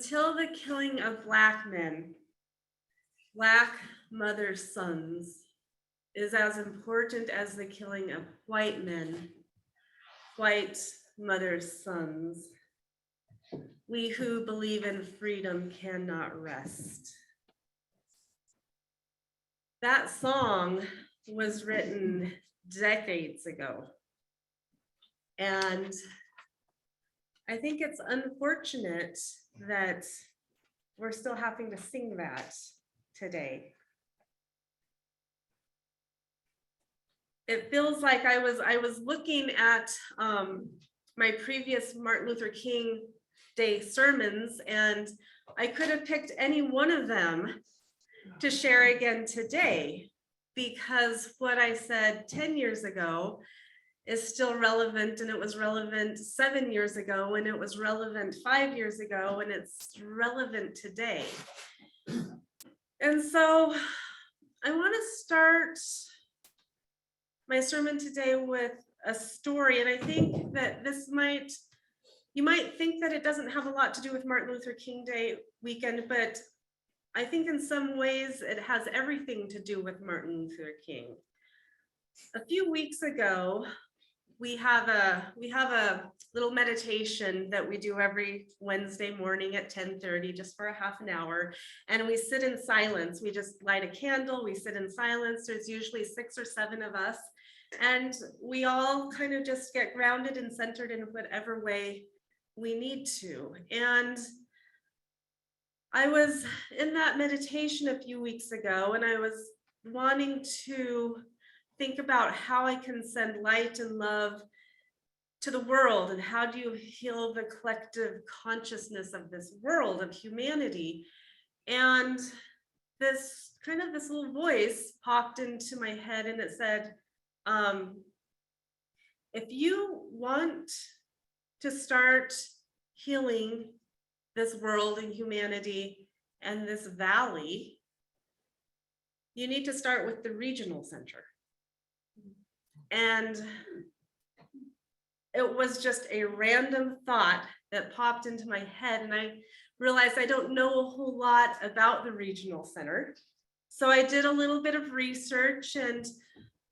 Until the killing of Black men, Black mothers' sons is as important as the killing of white men, white mothers' sons. We who believe in freedom cannot rest. That song was written decades ago. And I think it's unfortunate that we're still having to sing that today. It feels like I was looking at my previous Martin Luther King Day sermons, and I could have picked any one of them to share again today, because what I said 10 years ago is still relevant, and it was relevant 7 years ago, and it was relevant 5 years ago, and it's relevant today. And so I want to start my sermon today with a story, and I think that you might think that it doesn't have a lot to do with Martin Luther King Day weekend, but I think in some ways it has everything to do with Martin Luther King. A few weeks ago, we have a little meditation that we do every Wednesday morning at 10:30, just for a half an hour, and we sit in silence. We just light a candle, we sit in silence. There's usually 6 or 7 of us, and we all kind of just get grounded and centered in whatever way we need to. And I was in that meditation a few weeks ago, and I was wanting to think about how I can send light and love to the world, and how do you heal the collective consciousness of this world, of humanity. And this little voice popped into my head, and it said, if you want to start healing this world and humanity and this valley, you need to start with the regional center. And it was just a random thought that popped into my head, and I realized I don't know a whole lot about the regional center. So I did a little bit of research, and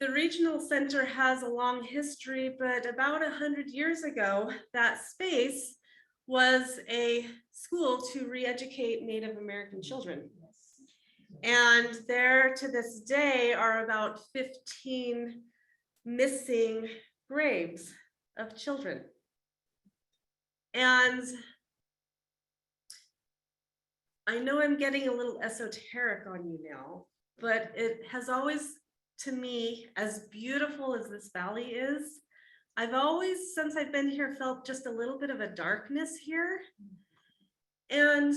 the regional center has a long history, but about 100 years ago, that space was a school to re-educate Native American children. And there to this day are about 15 missing graves of children. And I know I'm getting a little esoteric on you now, but it has always, to me, as beautiful as this valley is, I've always, since I've been here, felt just a little bit of a darkness here. And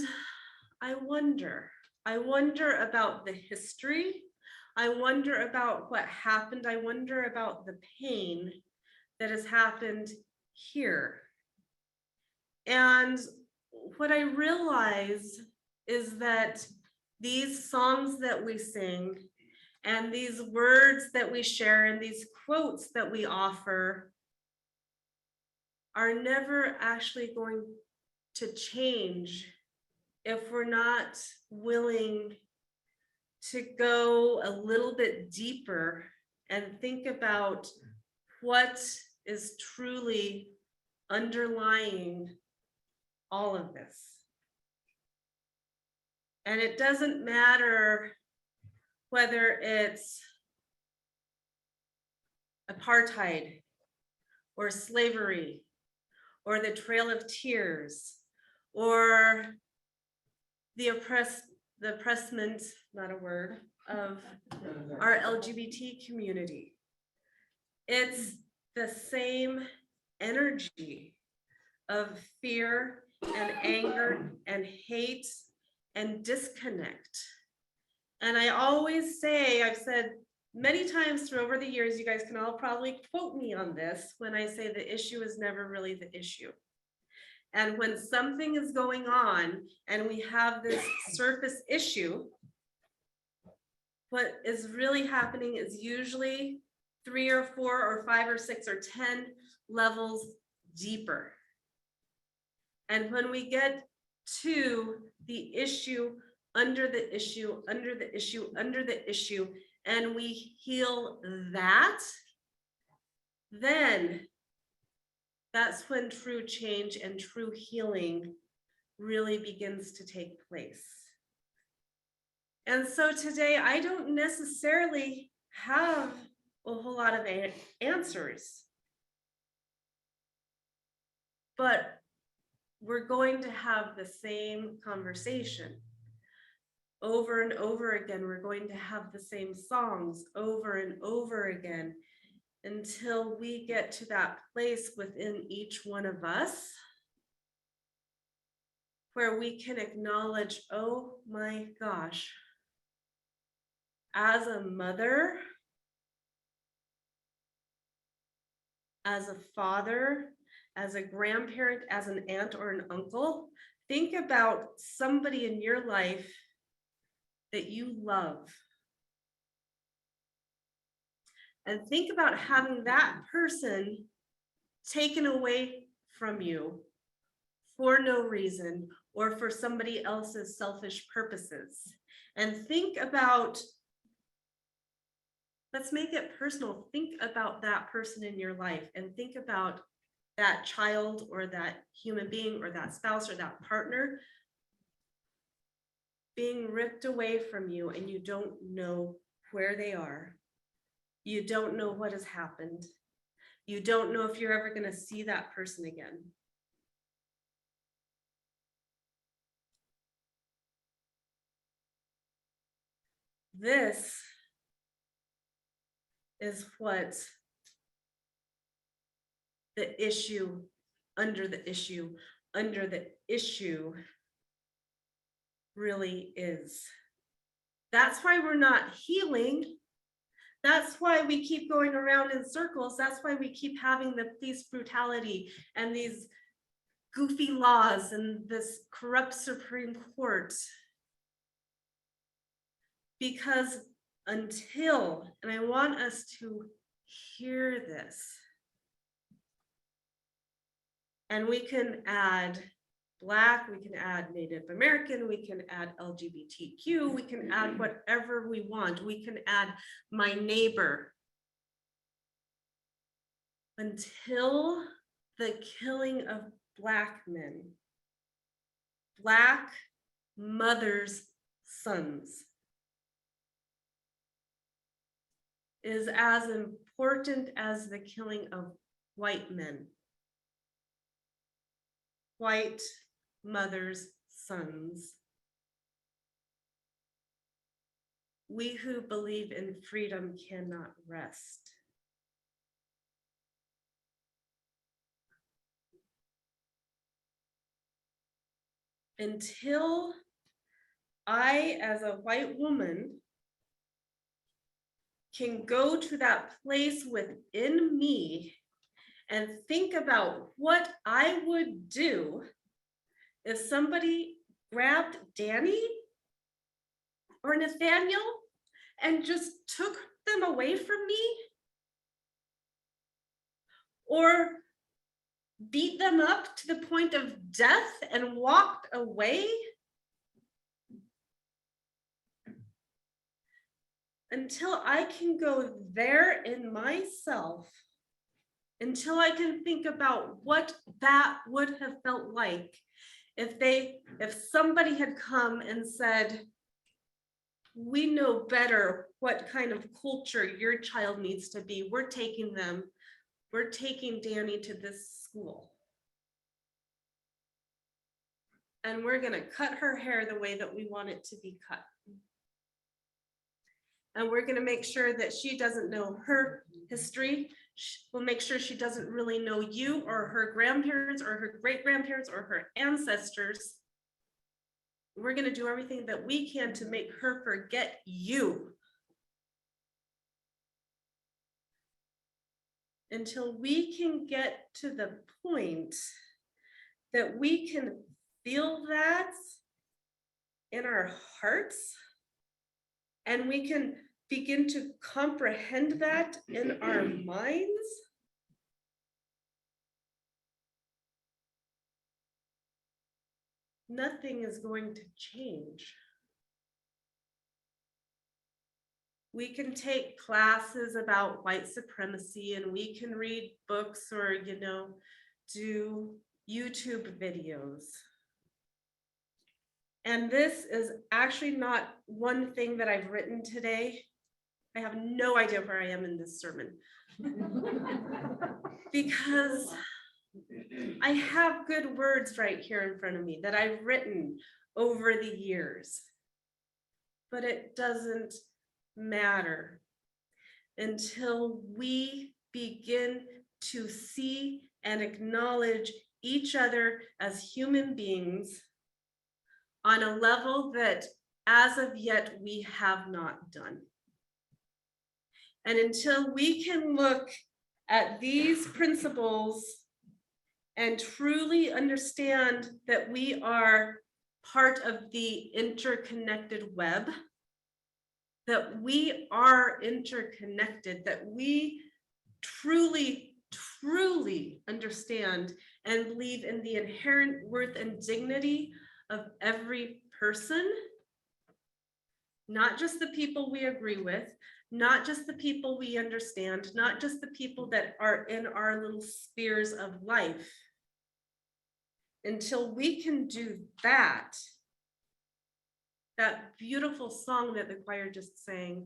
I wonder about the history. I wonder about what happened. I wonder about the pain that has happened here. And what I realize is that these songs that we sing, and these words that we share, and these quotes that we offer are never actually going to change if we're not willing to go a little bit deeper and think about what is truly underlying all of this. And it doesn't matter whether it's apartheid or slavery or the Trail of Tears or the oppressment, not a word, of our LGBT community. It's the same energy of fear and anger and hate and disconnect. And I always say, I've said many times through over the years, you guys can all probably quote me on this, when I say the issue is never really the issue. And when something is going on and we have this surface issue, what is really happening is usually 3 or 4 or 5 or 6 or 10 levels deeper. And when we get to the issue, under the issue, under the issue, under the issue, and we heal that, then that's when true change and true healing really begins to take place. And so today, I don't necessarily have a whole lot of answers, but we're going to have the same conversation over and over again. We're going to have the same songs over and over again until we get to that place within each one of us where we can acknowledge, oh my gosh, as a mother, as a father, as a grandparent, as an aunt or an uncle, think about somebody in your life that you love. And think about having that person taken away from you for no reason or for somebody else's selfish purposes. And think about, let's make it personal. Think about that person in your life and think about that child or that human being or that spouse or that partner being ripped away from you, and you don't know where they are. You don't know what has happened. You don't know if you're ever going to see that person again. This is what the issue under the issue under the issue really is. That's why we're not healing. That's why we keep going around in circles. That's why we keep having the police brutality and these goofy laws and this corrupt Supreme Court. Because until, and I want us to hear this, and we can add Black, we can add Native American, we can add LGBTQ, we can add whatever we want. We can add my neighbor. Until the killing of Black men, Black mothers' sons, is as important as the killing of white men. White mothers' sons. We who believe in freedom cannot rest. Until I, as a white woman, can go to that place within me and think about what I would do if somebody grabbed Danny or Nathaniel and just took them away from me, or beat them up to the point of death and walked away. Until I can go there in myself, until I can think about what that would have felt like if somebody had come and said, we know better what kind of culture your child needs to be. We're taking Danny to this school. And we're gonna cut her hair the way that we want it to be cut. And we're gonna make sure that she doesn't know her history. We'll make sure she doesn't really know you or her grandparents or her great-grandparents or her ancestors. We're gonna do everything that we can to make her forget you. Until we can get to the point that we can feel that in our hearts, and we can begin to comprehend that in our minds, nothing is going to change. We can take classes about white supremacy, and we can read books or, do YouTube videos. And this is actually not one thing that I've written today. I have no idea where I am in this sermon. Because I have good words right here in front of me that I've written over the years. But it doesn't matter until we begin to see and acknowledge each other as human beings on a level that as of yet we have not done. And until we can look at these principles and truly understand that we are part of the interconnected web, that we are interconnected, that we truly, truly understand and believe in the inherent worth and dignity of every person, not just the people we agree with, not just the people we understand, not just the people that are in our little spheres of life. Until we can do that, that beautiful song that the choir just sang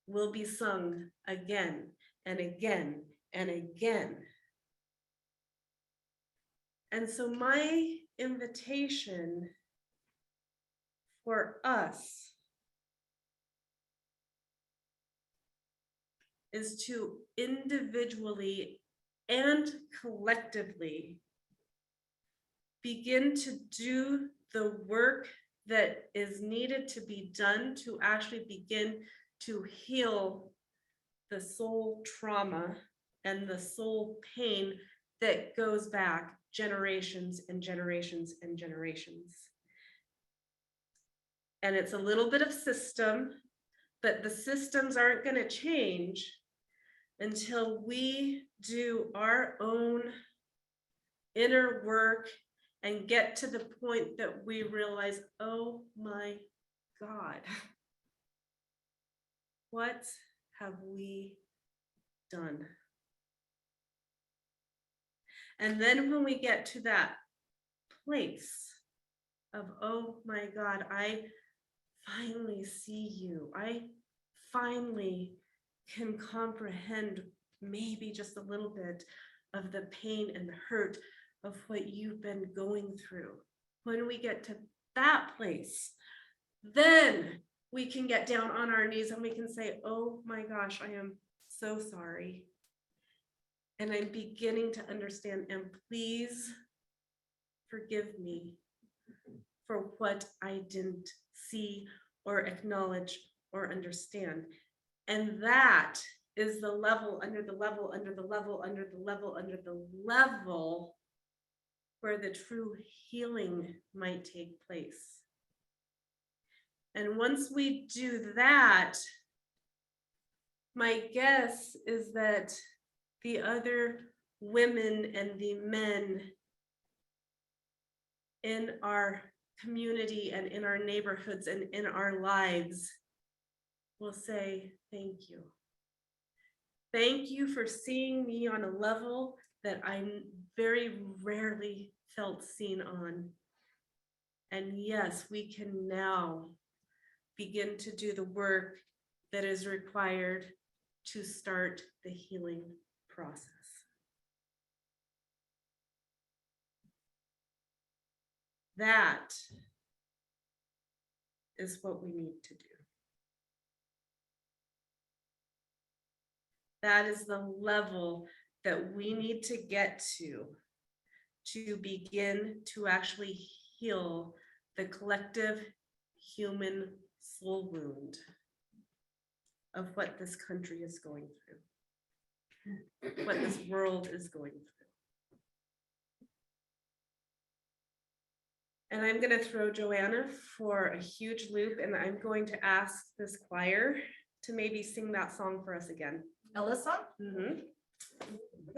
will be sung again and again and again. And so my invitation for us is to individually and collectively begin to do the work that is needed to be done to actually begin to heal the soul trauma and the soul pain that goes back generations and generations and generations. And it's a little bit of system, but the systems aren't going to change until we do our own inner work and get to the point that we realize, oh my God, what have we done? And then when we get to that place of, oh my God, I finally see you. I finally can comprehend maybe just a little bit of the pain and the hurt of what you've been going through. When we get to that place, then we can get down on our knees and we can say, oh my gosh, I am so sorry. And I'm beginning to understand, and please forgive me for what I didn't see or acknowledge or understand. And that is the level under the level under the level under the level under the level where the true healing might take place. And once we do that, my guess is that the other women and the men in our community and in our neighborhoods and in our lives will say, thank you. Thank you for seeing me on a level that I very rarely felt seen on. And yes, we can now begin to do the work that is required to start the healing process. That is what we need to do. That is the level that we need to get to begin to actually heal the collective human soul wound of what this country is going through, what this world is going through. And I'm going to throw Joanna for a huge loop, and I'm going to ask this choir to maybe sing that song for us again. Alyssa? Mm-hmm. Here we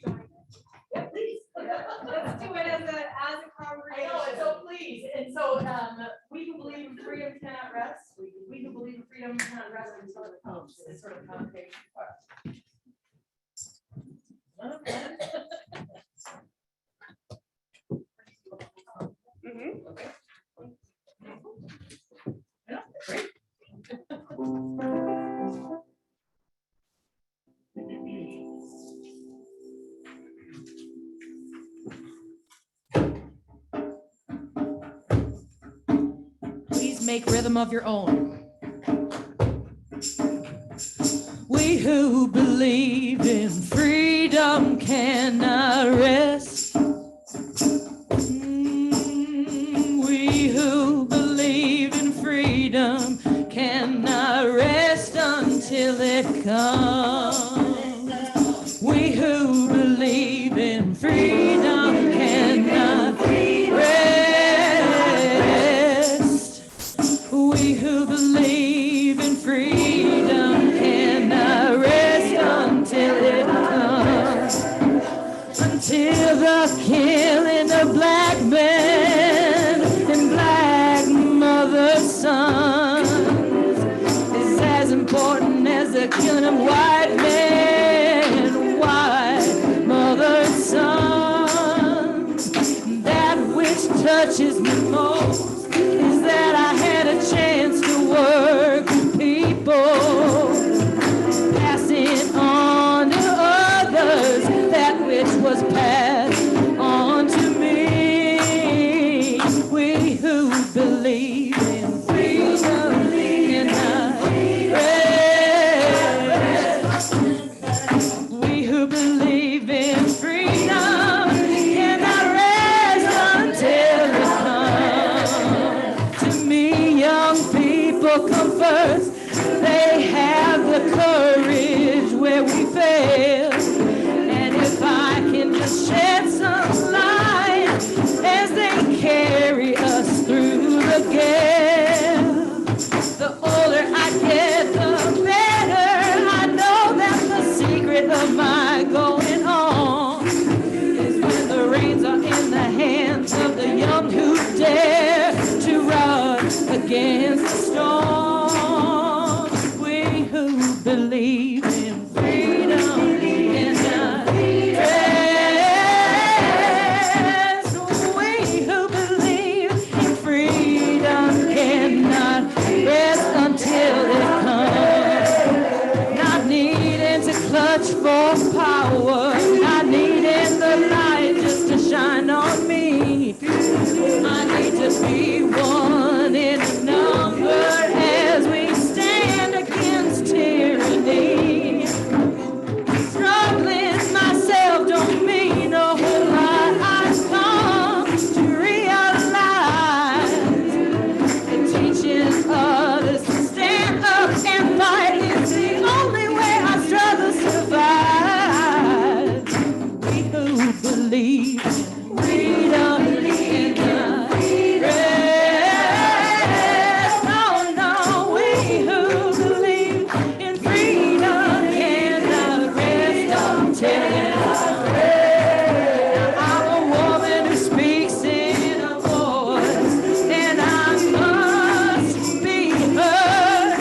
go. Yeah, please. Let's do it as a I congregation. know, so please, and so, we who believe in freedom cannot rest, we who believe in freedom cannot rest until it comes, is sort of connotation for us. Mhm. Yeah, great. Please make rhythm of your own. We who believe in freedom cannot rest. We who believe in freedom cannot rest until it comes. We who believe in freedom cannot rest. We who believe in freedom cannot rest until it comes. Until the killing of black men and black mothers' sons is as important as the killing of white men and white mothers' sons. That which touches me most is that I had a chance to work with people, passing on to others that which was passed on to me. We who believe in freedom cannot rest. We who believe in freedom cannot rest until it comes. To me, young people come first. They have the courage where we fail. And if I can just shed some light as they carry us through the gale. The older I get, the better I know that the secret of my going on is when the reins are in the hands of the young who dare to run against the storm. We who believe in freedom cannot rest. We who believe in freedom cannot rest until it comes. Not needing to clutch for power, not needing the light just to shine on me. I need to be one in number as we stand against tyranny. Struggling myself don't mean a whole lot. I've come to realize that teaching others to stand up and fight is the only way our struggles survive. We who believe in freedom cannot rest. Oh no, we who believe in freedom cannot rest until it's rest. Now I'm a woman who speaks in a voice, and I must be heard.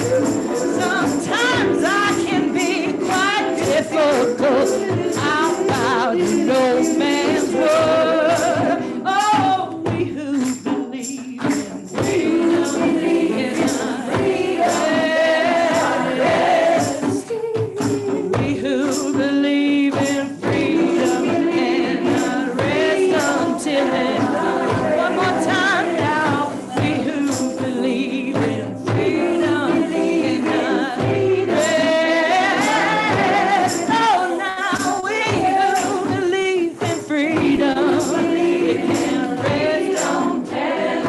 Sometimes I can be quite difficult. I'll bow to no man's word. Oh, we who believe in freedom cannot rest. We who believe in freedom cannot rest until it comes. One more time now. We who believe in freedom cannot rest. Oh, now we who believe in freedom can't rest until it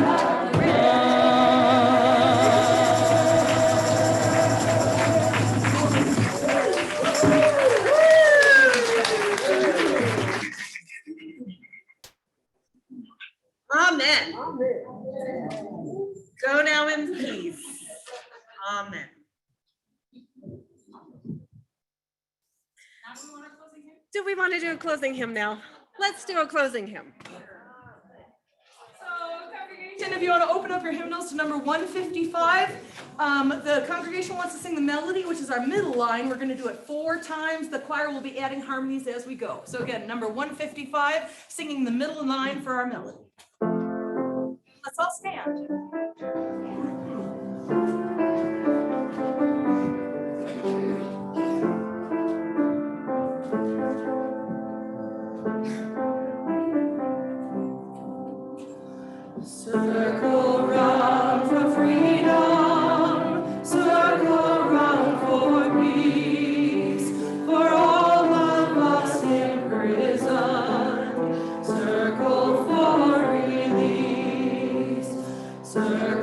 Amen. Go now in peace. Amen. Do we want to do a closing hymn now? Let's do a closing hymn. So, congregation, if you want to open up your hymnals to number 155, the congregation wants to sing the melody, which is our middle line. We're going to do it 4 times. The choir will be adding harmonies as we go. So again, number 155, singing the middle line for our melody. Let's all stand. Circle round for freedom, circle round for peace, for all of us imprisoned, circle for release, circle